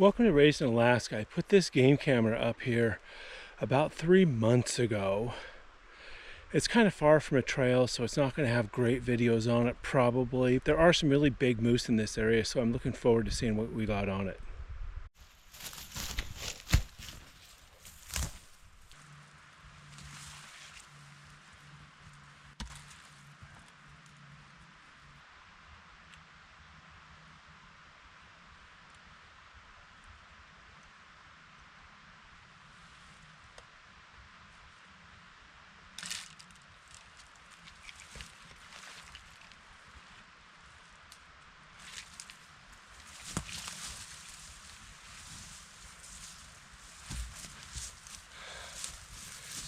Welcome to Raised in Alaska. I put this game camera up here about 3 months ago. It's kind of far from a trail, so it's not going to have great videos on it probably. There are some really big moose in this area, so I'm looking forward to seeing what we got on it.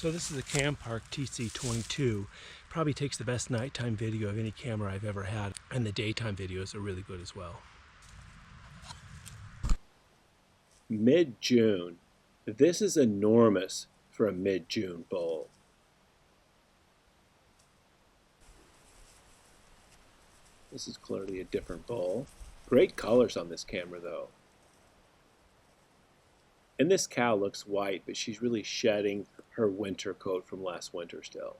So this is a Campark TC22. Probably takes the best nighttime video of any camera I've ever had, and the daytime videos are really good as well. Mid-June. This is enormous for a mid-June bull. This is clearly a different bull. Great colors on this camera though. And this cow looks white, but she's really shedding her winter coat from last winter still.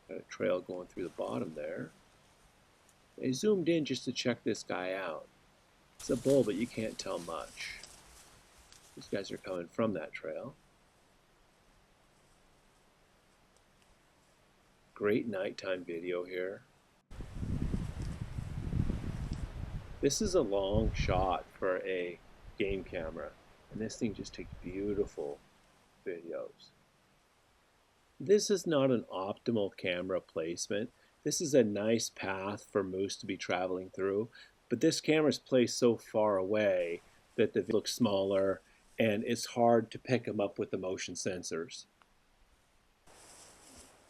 Got a trail going through the bottom there. I zoomed in just to check this guy out. It's a bull, but you can't tell much. These guys are coming from that trail. Great nighttime video here. This is a long shot for a game camera, and this thing just takes beautiful videos. This is not an optimal camera placement. This is a nice path for moose to be traveling through, but this camera is placed so far away that the video looks smaller and it's hard to pick them up with the motion sensors.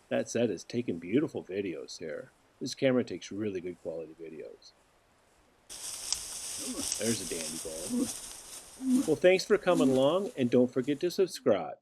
That said, it's taking beautiful videos here. This camera takes really good quality videos. There's a dandy bull. Well, thanks for coming along, and don't forget to subscribe.